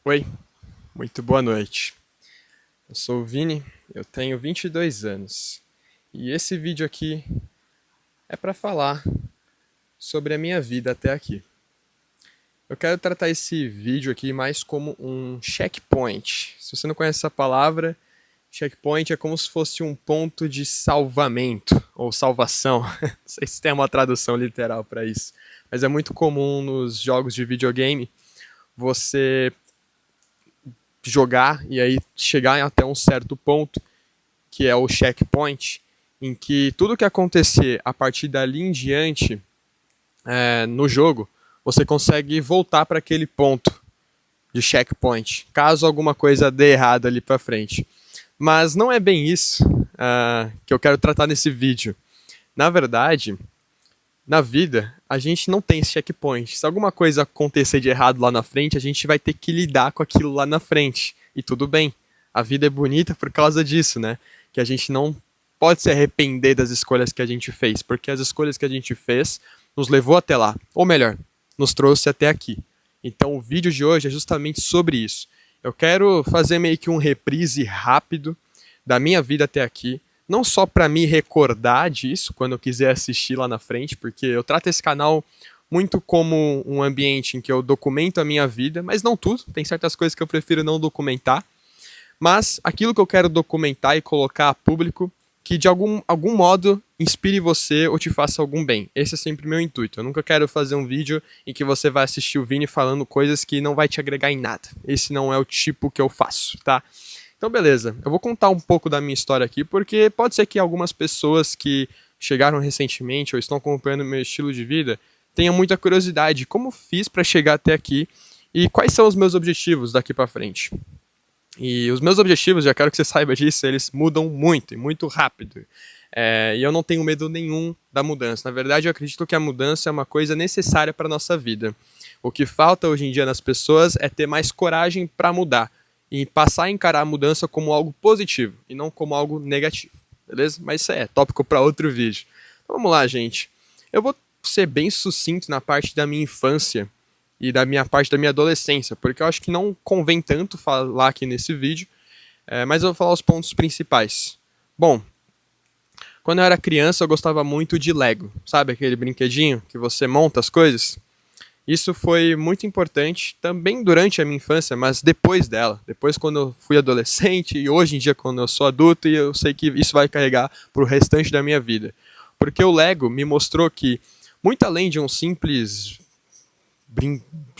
Oi, muito boa noite. Eu sou o Vini, eu tenho 22 anos e esse vídeo aqui é para falar sobre a minha vida até aqui. Eu quero tratar esse vídeo aqui mais como um checkpoint. Se você não conhece essa palavra, checkpoint é como se fosse um ponto de salvamento ou salvação. Não sei se tem uma tradução literal para isso, mas é muito comum nos jogos de videogame você jogar e aí chegar até um certo ponto que é o checkpoint, em que tudo que acontecer a partir dali em diante no jogo, você consegue voltar para aquele ponto de checkpoint, caso alguma coisa dê errado ali para frente. Mas não é bem isso que eu quero tratar nesse vídeo. Na verdade, na vida, a gente não tem esse checkpoint. Se alguma coisa acontecer de errado lá na frente, a gente vai ter que lidar com aquilo lá na frente. E tudo bem. A vida é bonita por causa disso, né? Que a gente não pode se arrepender das escolhas que a gente fez, porque as escolhas que a gente fez nos levou até lá. Ou melhor, nos trouxe até aqui. Então o vídeo de hoje é justamente sobre isso. Eu quero fazer meio que um reprise rápido da minha vida até aqui, não só para me recordar disso quando eu quiser assistir lá na frente, porque eu trato esse canal muito como um ambiente em que eu documento a minha vida, mas não tudo, tem certas coisas que eu prefiro não documentar, mas aquilo que eu quero documentar e colocar a público que de algum modo inspire você ou te faça algum bem. Esse é sempre meu intuito. Eu nunca quero fazer um vídeo em que você vai assistir o Vini falando coisas que não vai te agregar em nada. Esse não é o tipo que eu faço, tá? Então, beleza. Eu vou contar um pouco da minha história aqui, porque pode ser que algumas pessoas que chegaram recentemente ou estão acompanhando meu estilo de vida tenham muita curiosidade de como fiz para chegar até aqui e quais são os meus objetivos daqui para frente. E os meus objetivos, já quero que você saiba disso, eles mudam muito e muito rápido. E eu não tenho medo nenhum da mudança. Na verdade, eu acredito que a mudança é uma coisa necessária para a nossa vida. O que falta hoje em dia nas pessoas é ter mais coragem para mudar e passar a encarar a mudança como algo positivo e não como algo negativo, beleza? Mas isso é tópico para outro vídeo. Então, vamos lá, gente. Eu vou ser bem sucinto na parte da minha infância e da minha parte da minha adolescência, porque eu acho que não convém tanto falar aqui nesse vídeo, mas eu vou falar os pontos principais. Bom, quando eu era criança eu gostava muito de Lego, sabe aquele brinquedinho que você monta as coisas? Isso foi muito importante também durante a minha infância, mas depois dela. Depois, quando eu fui adolescente e hoje em dia, quando eu sou adulto, e eu sei que isso vai carregar para o restante da minha vida. Porque o Lego me mostrou que, muito além de um simples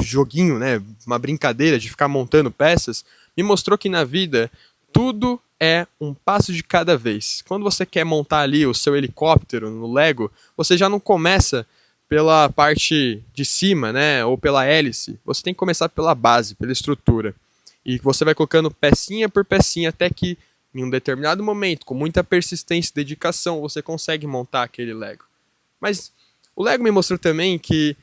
joguinho, né, uma brincadeira de ficar montando peças, me mostrou que na vida tudo é um passo de cada vez. Quando você quer montar ali o seu helicóptero no Lego, você já não começa pela parte de cima, né, ou pela hélice. Você tem que começar pela base, pela estrutura. E você vai colocando pecinha por pecinha até que em um determinado momento, com muita persistência e dedicação, você consegue montar aquele Lego. Mas o Lego me mostrou também que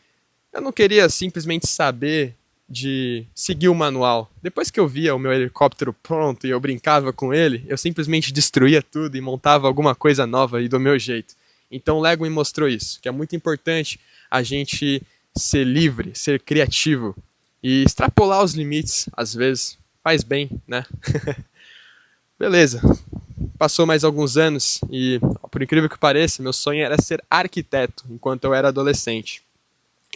eu não queria simplesmente saber de seguir o manual. Depois que eu via o meu helicóptero pronto e eu brincava com ele, eu simplesmente destruía tudo e montava alguma coisa nova e do meu jeito. Então o Lego me mostrou isso, que é muito importante a gente ser livre, ser criativo e extrapolar os limites, às vezes, faz bem, né? Beleza. Passou mais alguns anos e, por incrível que pareça, meu sonho era ser arquiteto enquanto eu era adolescente.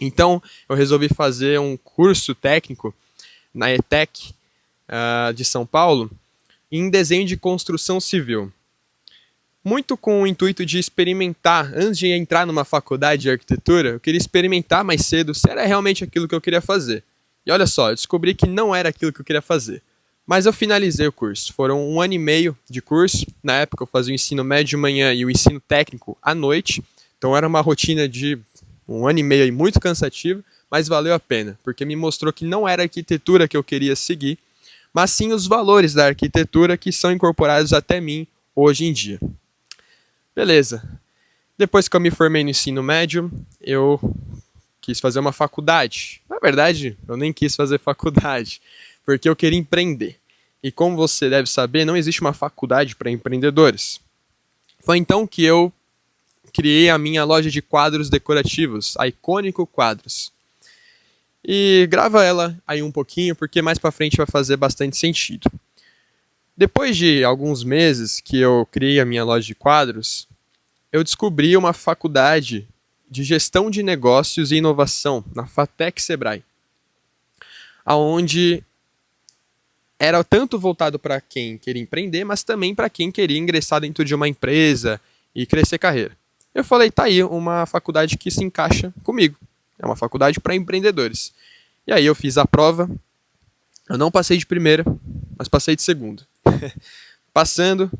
Então, eu resolvi fazer um curso técnico na ETEC de São Paulo em desenho de construção civil. Muito com o intuito de experimentar, antes de entrar numa faculdade de arquitetura, eu queria experimentar mais cedo se era realmente aquilo que eu queria fazer. E olha só, eu descobri que não era aquilo que eu queria fazer. Mas eu finalizei o curso. Foram 1 ano e meio de curso. Na época eu fazia o ensino médio de manhã e o ensino técnico à noite. Então era uma rotina de 1 ano e meio muito cansativo, mas valeu a pena, porque me mostrou que não era a arquitetura que eu queria seguir, mas sim os valores da arquitetura que são incorporados até mim hoje em dia. Beleza. Depois que eu me formei no ensino médio, eu quis fazer uma faculdade. Na verdade, eu nem quis fazer faculdade, porque eu queria empreender. E como você deve saber, não existe uma faculdade para empreendedores. Foi então que eu criei a minha loja de quadros decorativos, a Icônico Quadros. E grava ela aí um pouquinho, porque mais pra frente vai fazer bastante sentido. Depois de alguns meses que eu criei a minha loja de quadros, eu descobri uma faculdade de gestão de negócios e inovação na FATEC Sebrae, aonde era tanto voltado para quem queria empreender, mas também para quem queria ingressar dentro de uma empresa e crescer carreira. Eu falei, tá aí uma faculdade que se encaixa comigo. É uma faculdade para empreendedores. E aí eu fiz a prova. Eu não passei de primeira, mas passei de segunda. Passando,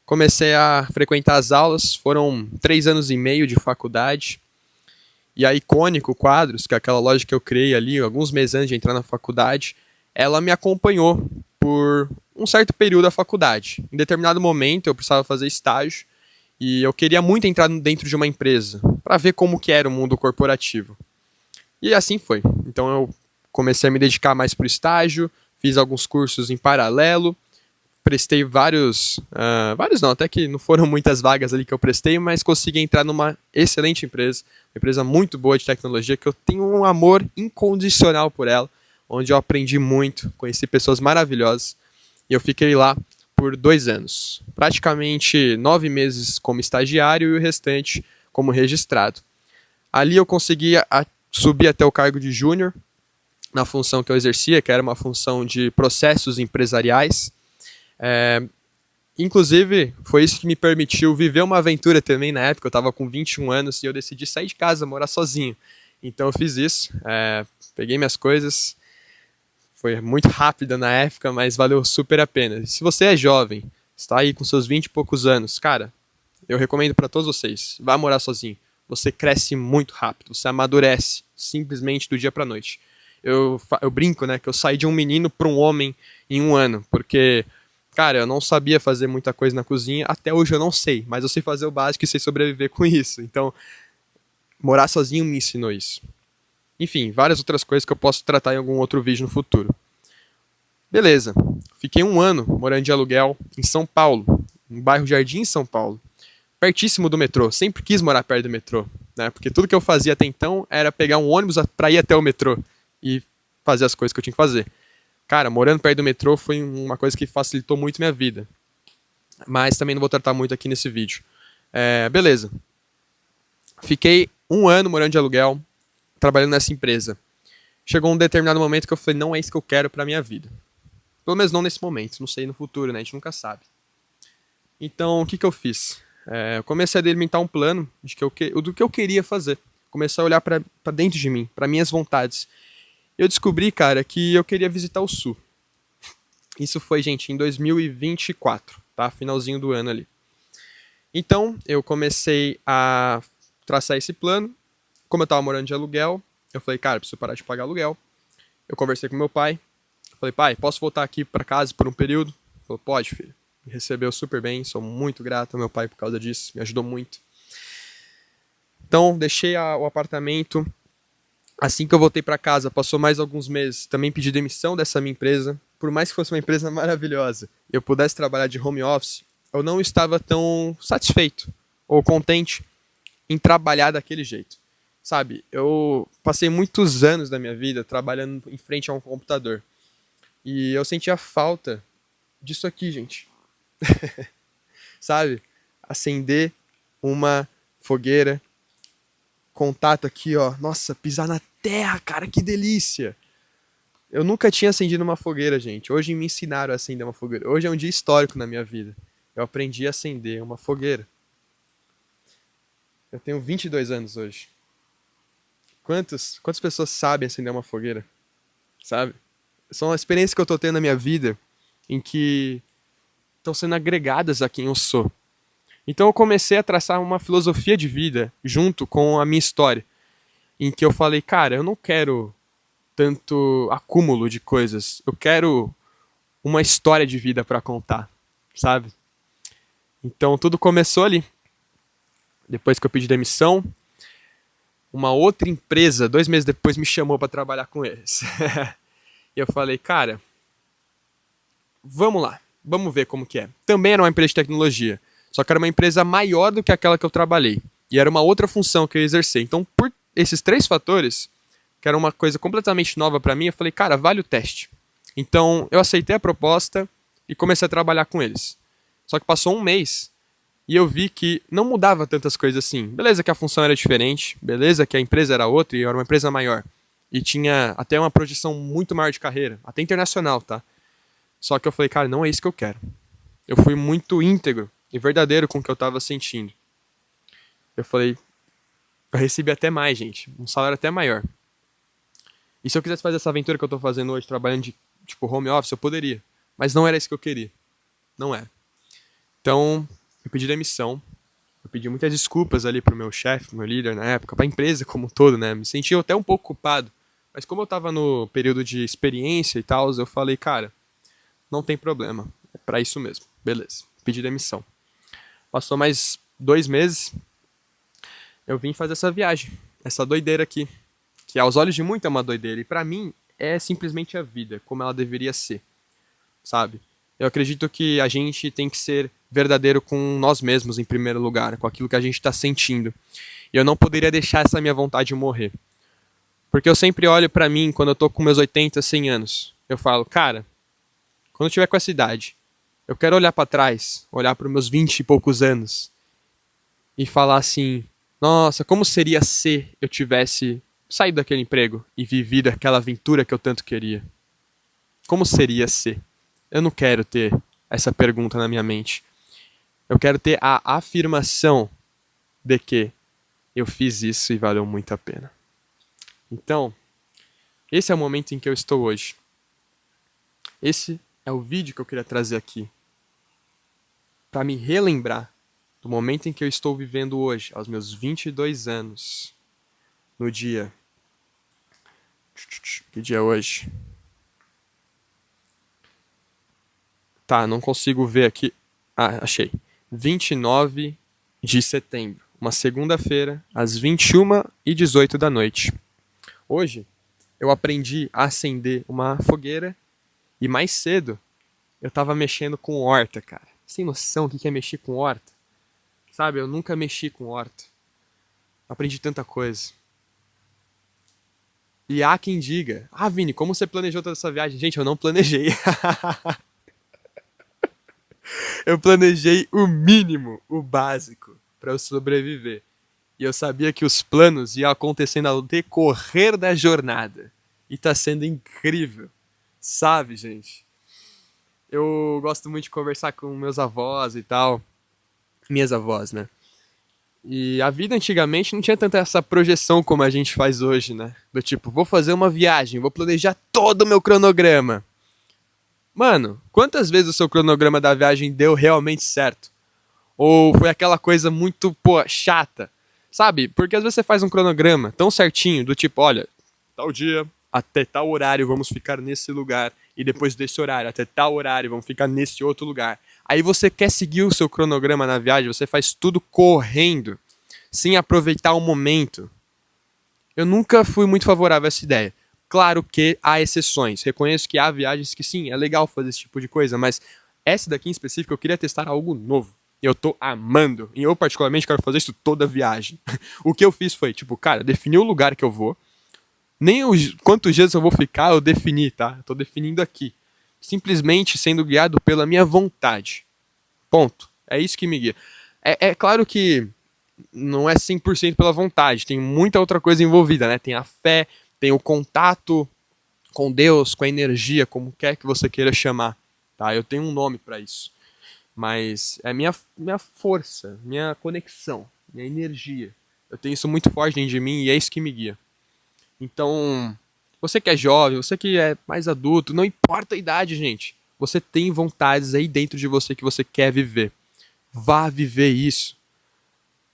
comecei a frequentar as aulas. Foram 3 anos e meio de faculdade. E a Icônico Quadros, que é aquela loja que eu criei ali, alguns meses antes de entrar na faculdade, ela me acompanhou por um certo período da faculdade. Em determinado momento eu precisava fazer estágio e eu queria muito entrar dentro de uma empresa para ver como que era o mundo corporativo. E assim foi. Então eu comecei a me dedicar mais para o estágio, fiz alguns cursos em paralelo, prestei vários não, até que não foram muitas vagas ali que eu prestei, mas consegui entrar numa excelente empresa, uma empresa muito boa de tecnologia, que eu tenho um amor incondicional por ela, onde eu aprendi muito, conheci pessoas maravilhosas, e eu fiquei lá por 2 anos. Praticamente 9 meses como estagiário e o restante como registrado. Ali eu consegui subir até o cargo de júnior, na função que eu exercia, que era uma função de processos empresariais. Inclusive, foi isso que me permitiu viver uma aventura também na época. Eu estava com 21 anos e eu decidi sair de casa, morar sozinho. Então eu fiz isso, peguei minhas coisas. Foi muito rápida na época, mas valeu super a pena. E se você é jovem, está aí com seus 20 e poucos anos, cara, eu recomendo para todos vocês, vá morar sozinho. Você cresce muito rápido, você amadurece, simplesmente do dia para noite. Eu brinco, né, que eu saí de um menino para um homem em 1 ano, porque, cara, eu não sabia fazer muita coisa na cozinha, até hoje eu não sei, mas eu sei fazer o básico e sei sobreviver com isso. Então, morar sozinho me ensinou isso. Enfim, várias outras coisas que eu posso tratar em algum outro vídeo no futuro. Beleza, fiquei 1 ano morando de aluguel em São Paulo, no bairro Jardim, São Paulo, pertíssimo do metrô. Sempre quis morar perto do metrô, né? Porque tudo que eu fazia até então era pegar um ônibus para ir até o metrô e fazer as coisas que eu tinha que fazer. Cara, morando perto do metrô foi uma coisa que facilitou muito minha vida. Mas também não vou tratar muito aqui nesse vídeo. Beleza. Fiquei 1 ano morando de aluguel, trabalhando nessa empresa. Chegou um determinado momento que eu falei, não é isso que eu quero pra minha vida. Pelo menos não nesse momento, não sei no futuro, né? A gente nunca sabe. Então, o que eu fiz? Eu comecei a delimitar um plano do que eu queria fazer. Comecei a olhar pra dentro de mim, pra minhas vontades. Eu descobri, cara, que eu queria visitar o Sul. Isso foi, gente, em 2024, tá? Finalzinho do ano ali. Então, eu comecei a traçar esse plano. Como eu tava morando de aluguel, eu falei, cara, preciso parar de pagar aluguel. Eu conversei com meu pai. Falei, pai, posso voltar aqui para casa por um período? Ele falou, pode, filho. Me recebeu super bem, sou muito grato ao meu pai por causa disso, me ajudou muito. Então, deixei o apartamento. Assim que eu voltei para casa, passou mais alguns meses, também pedi demissão dessa minha empresa. Por mais que fosse uma empresa maravilhosa e eu pudesse trabalhar de home office, eu não estava tão satisfeito ou contente em trabalhar daquele jeito. Sabe, eu passei muitos anos da minha vida trabalhando em frente a um computador. E eu sentia falta disso aqui, gente. Sabe? Acender uma fogueira. Contato aqui, ó. Nossa, pisar na terra, cara, que delícia. Eu nunca tinha acendido uma fogueira, gente. Hoje me ensinaram a acender uma fogueira. Hoje é um dia histórico na minha vida. Eu aprendi a acender uma fogueira. Eu tenho 22 anos hoje. Quantas pessoas sabem acender uma fogueira? Sabe? São as experiências que eu tô tendo na minha vida em que estão sendo agregadas a quem eu sou. Então eu comecei a traçar uma filosofia de vida junto com a minha história, em que eu falei, cara, eu não quero tanto acúmulo de coisas, eu quero uma história de vida para contar, sabe? Então tudo começou ali. Depois que eu pedi demissão, uma outra empresa, 2 meses depois, me chamou para trabalhar com eles. E eu falei, cara, vamos lá, vamos ver como que é. Também era uma empresa de tecnologia, só que era uma empresa maior do que aquela que eu trabalhei. E era uma outra função que eu exerci. Então, por esses 3 fatores, que era uma coisa completamente nova para mim, eu falei, cara, vale o teste. Então, eu aceitei a proposta e comecei a trabalhar com eles. Só que passou um mês e eu vi que não mudava tantas coisas assim. Beleza que a função era diferente, beleza que a empresa era outra e era uma empresa maior. E tinha até uma projeção muito maior de carreira, até internacional, tá? Só que eu falei, cara, não é isso que eu quero. Eu fui muito íntegro e verdadeiro com o que eu tava sentindo. Eu falei, eu recebi até mais, gente, um salário até maior. E se eu quisesse fazer essa aventura que eu tô fazendo hoje, trabalhando de tipo home office, eu poderia. Mas não era isso que eu queria. Não era. Então, eu pedi demissão. Eu pedi muitas desculpas ali pro meu chefe, pro meu líder na época, pra empresa como um todo, né? Me senti até um pouco culpado. Mas como eu tava no período de experiência e tal, eu falei, cara, não tem problema. É pra isso mesmo. Beleza. Pedi demissão. Passou mais 2 meses, eu vim fazer essa viagem. Essa doideira aqui. Que aos olhos de muito é uma doideira. E pra mim, é simplesmente a vida, como ela deveria ser. Sabe? Eu acredito que a gente tem que ser verdadeiro com nós mesmos em primeiro lugar, com aquilo que a gente está sentindo. E eu não poderia deixar essa minha vontade morrer. Porque eu sempre olho pra mim quando eu tô com meus 80, 100 anos. Eu falo, cara, quando eu tiver com essa idade, eu quero olhar pra trás, olhar para meus 20 e poucos anos e falar assim, nossa, como seria se eu tivesse saído daquele emprego e vivido aquela aventura que eu tanto queria? Como seria se? Eu não quero ter essa pergunta na minha mente. Eu quero ter a afirmação de que eu fiz isso e valeu muito a pena. Então, esse é o momento em que eu estou hoje. Esse é o vídeo que eu queria trazer aqui. Para me relembrar do momento em que eu estou vivendo hoje, aos meus 22 anos. No dia... Que dia é hoje? Tá, não consigo ver aqui. Ah, achei. 29 de setembro. Uma segunda-feira, às 21h18 da noite. Hoje, eu aprendi a acender uma fogueira e mais cedo eu tava mexendo com horta, cara. Você tem noção do que é mexer com horta? Sabe, eu nunca mexi com horta. Aprendi tanta coisa. E há quem diga, ah, Vini, como você planejou toda essa viagem? Gente, eu não planejei. Eu planejei o mínimo, o básico, para eu sobreviver. E eu sabia que os planos iam acontecendo ao decorrer da jornada. E tá sendo incrível. Sabe, gente? Eu gosto muito de conversar com meus avós e tal. Minhas avós, né? E a vida antigamente não tinha tanta essa projeção como a gente faz hoje, né? Do tipo, vou fazer uma viagem, vou planejar todo o meu cronograma. Mano, quantas vezes o seu cronograma da viagem deu realmente certo? Ou foi aquela coisa muito, pô, chata? Sabe? Porque às vezes você faz um cronograma tão certinho, do tipo, olha, tal dia, até tal horário vamos ficar nesse lugar, e depois desse horário, até tal horário vamos ficar nesse outro lugar. Aí você quer seguir o seu cronograma na viagem, você faz tudo correndo, sem aproveitar o momento. Eu nunca fui muito favorável a essa ideia. Claro que há exceções. Reconheço que há viagens que sim, é legal fazer esse tipo de coisa, mas essa daqui em específico eu queria testar algo novo. Eu tô amando. E eu particularmente quero fazer isso toda viagem. O que eu fiz foi, tipo, cara, definir o lugar que eu vou. Nem os quantos dias eu vou ficar, eu defini, tá? Eu tô definindo aqui. Simplesmente sendo guiado pela minha vontade. Ponto. É isso que me guia. É claro que não é 100% pela vontade. Tem muita outra coisa envolvida, né? Tem a fé, tem o contato com Deus, com a energia, como quer que você queira chamar. Tá? Eu tenho um nome para isso. Mas é minha força, minha conexão, minha energia. Eu tenho isso muito forte dentro de mim e é isso que me guia. Então, você que é jovem, você que é mais adulto, não importa a idade, gente. Você tem vontades aí dentro de você que você quer viver. Vá viver isso.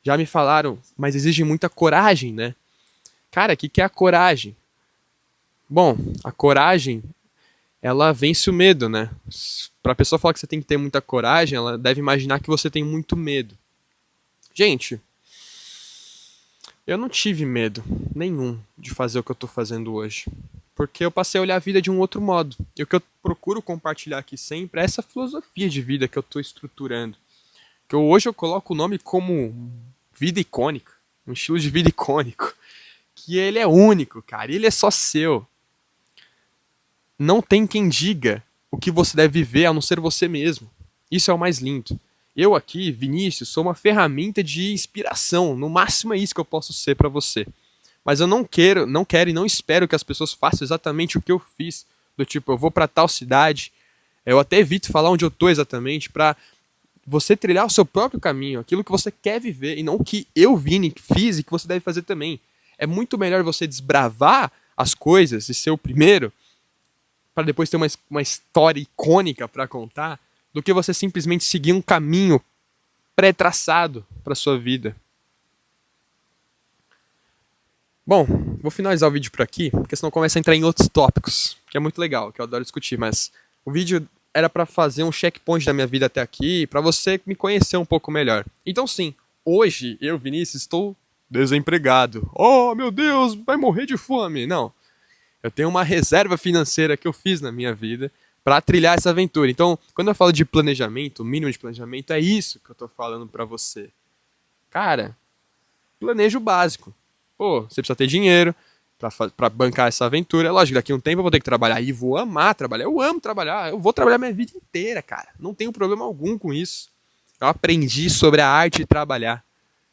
Já me falaram, mas exige muita coragem, né? Cara, o que é a coragem? Bom, a coragem, ela vence o medo, né? Pra pessoa falar que você tem que ter muita coragem, ela deve imaginar que você tem muito medo. Gente, eu não tive medo nenhum de fazer o que eu tô fazendo hoje. Porque eu passei a olhar a vida de um outro modo. E o que eu procuro compartilhar aqui sempre é essa filosofia de vida que eu tô estruturando. Que hoje eu coloco o nome como vida icônica. Um estilo de vida icônico. que ele é único, cara. Ele é só seu. Não tem quem diga o que você deve viver a não ser você mesmo. Isso é o mais lindo. Eu aqui, Vinícius, sou uma ferramenta de inspiração. No máximo é isso que eu posso ser para você. Mas eu não quero e não espero que as pessoas façam exatamente o que eu fiz. Do tipo, eu vou para tal cidade. Eu até evito falar onde eu tô exatamente para você trilhar o seu próprio caminho, aquilo que você quer viver e não o que eu, Vini, fiz e que você deve fazer também. É muito melhor você desbravar as coisas e ser o primeiro para depois ter uma história icônica para contar, do que você simplesmente seguir um caminho pré-traçado para sua vida. Bom, vou finalizar o vídeo por aqui, porque senão começa a entrar em outros tópicos, que é muito legal, que eu adoro discutir, mas o vídeo era para fazer um checkpoint da minha vida até aqui, para você me conhecer um pouco melhor. Então sim, hoje eu, Vinícius, estou desempregado. Oh, meu Deus, vai morrer de fome. Não. Eu tenho uma reserva financeira que eu fiz na minha vida para trilhar essa aventura. Então, quando eu falo de planejamento, mínimo de planejamento, é isso que eu tô falando para você. Cara, planeja o básico. Pô, você precisa ter dinheiro para bancar essa aventura. Lógico, daqui a um tempo eu vou ter que trabalhar e vou amar trabalhar. Eu amo trabalhar, eu vou trabalhar minha vida inteira, cara. Não tenho problema algum com isso. Eu aprendi sobre a arte de trabalhar,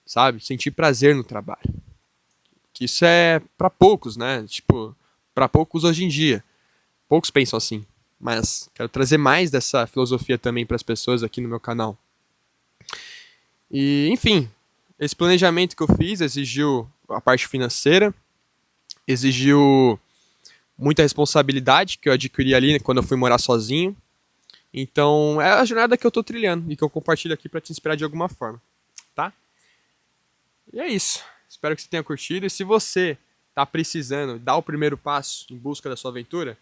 sabe? Sentir prazer no trabalho. Que isso é para poucos, né? Tipo, para poucos hoje em dia. Poucos pensam assim. Mas quero trazer mais dessa filosofia também para as pessoas aqui no meu canal. E, enfim, esse planejamento que eu fiz exigiu a parte financeira, exigiu muita responsabilidade que eu adquiri ali quando eu fui morar sozinho. Então, é a jornada que eu tô trilhando e que eu compartilho aqui para te inspirar de alguma forma, tá? E é isso. Espero que você tenha curtido. E se você tá precisando dar o primeiro passo em busca da sua aventura,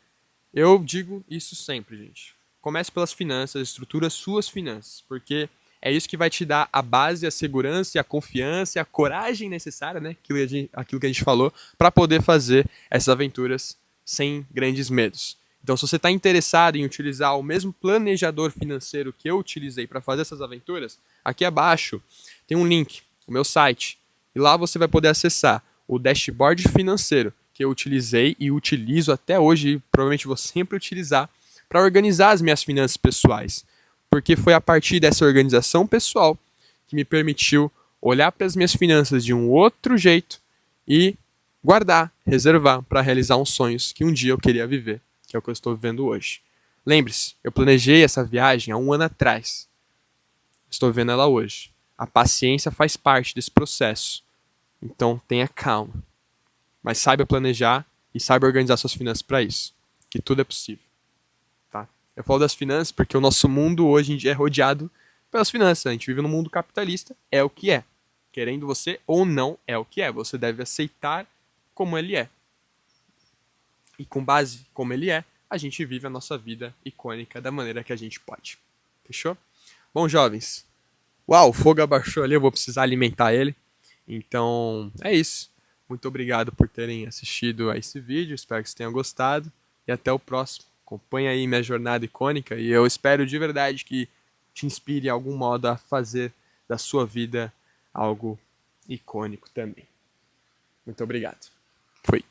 eu digo isso sempre, gente. Comece pelas finanças, estrutura suas finanças, porque é isso que vai te dar a base, a segurança, a confiança e a coragem necessária, né? Aquilo que a gente falou, para poder fazer essas aventuras sem grandes medos. Então, se você está interessado em utilizar o mesmo planejador financeiro que eu utilizei para fazer essas aventuras, aqui abaixo tem um link, o meu site, e lá você vai poder acessar o dashboard financeiro que eu utilizei e utilizo até hoje, e provavelmente vou sempre utilizar, para organizar as minhas finanças pessoais. Porque foi a partir dessa organização pessoal que me permitiu olhar para as minhas finanças de um outro jeito e guardar, reservar para realizar uns sonhos que um dia eu queria viver, que é o que eu estou vivendo hoje. Lembre-se, eu planejei essa viagem há 1 ano atrás. Estou vendo ela hoje. A paciência faz parte desse processo. Então tenha calma. Mas saiba planejar e saiba organizar suas finanças para isso. Que tudo é possível. Tá? Eu falo das finanças porque o nosso mundo hoje em dia é rodeado pelas finanças. A gente vive num mundo capitalista, é o que é. Querendo você ou não, é o que é. Você deve aceitar como ele é. E com base como ele é, a gente vive a nossa vida icônica da maneira que a gente pode. Fechou? Bom, jovens. Uau, o fogo abaixou ali, eu vou precisar alimentar ele. Então, é isso. Muito obrigado por terem assistido a esse vídeo, espero que vocês tenham gostado e até o próximo. Acompanhe aí minha jornada icônica e eu espero de verdade que te inspire de algum modo a fazer da sua vida algo icônico também. Muito obrigado. Fui.